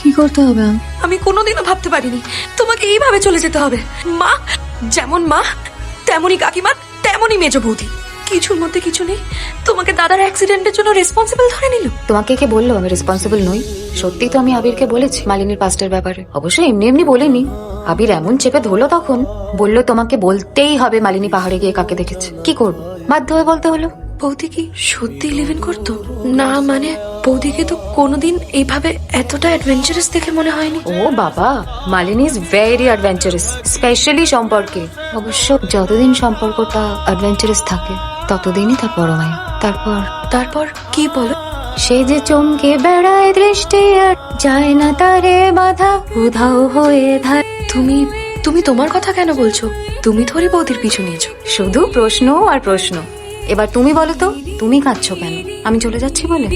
কি করতে হবে? আমি কোনোদিনও ভাবতে পারিনি তোমাকে এইভাবে চলে যেতে হবে। মা যেমন মা, তেমনই কাকিমা, তেমনই মেজ বৌদি। কিছুর মধ্যে কিছু নেই, তোমাকে দাদার অ্যাক্সিডেন্টের জন্য রেসপন্সিবল ধরে নিল। তোমাকে কে বললো আমি রেসপন্সিবল নই? সত্যি তো আমি আবিরকে বলেছি মালিনীর পাস্টের ব্যাপারে। অবশ্যই এমনি এমনি বলিনি। আবির এমন চেপে ধরলো তখন, বললো তোমাকে বলতেই হবে মালিনী পাহাড়ে গিয়ে কাকে দেখেছে। কি করবো, বাধ্য হয়ে বলতে হলো। বৌদি কি সত্যি লিভ ইন করতো? না মানে বৌদিকে তো কোনোদিন এইভাবে এতটা অ্যাডভেঞ্চারাস দেখে মনে হয়নি। ও বাবা, Malini is very adventurous, specially সম্পর্কে। অবশ্য যতদিন সম্পর্কটা অ্যাডভেঞ্চারাস থাকে ততদিনই তার পরমায়। তারপর কি বলো? সে যে চমকে বেড়ায় দৃষ্টি আর যায় না তারে বাধা, উধাও হয়ে ধার। তুমি তোমার কথা কেন বলছো? তুমি থরি বৌদির পিছু নিয়েছো। শুধু প্রশ্ন আর প্রশ্ন। এবার তুমি বলো তো, তুমি কাঁদছো কেন? আমি চলে যাচ্ছি বলে?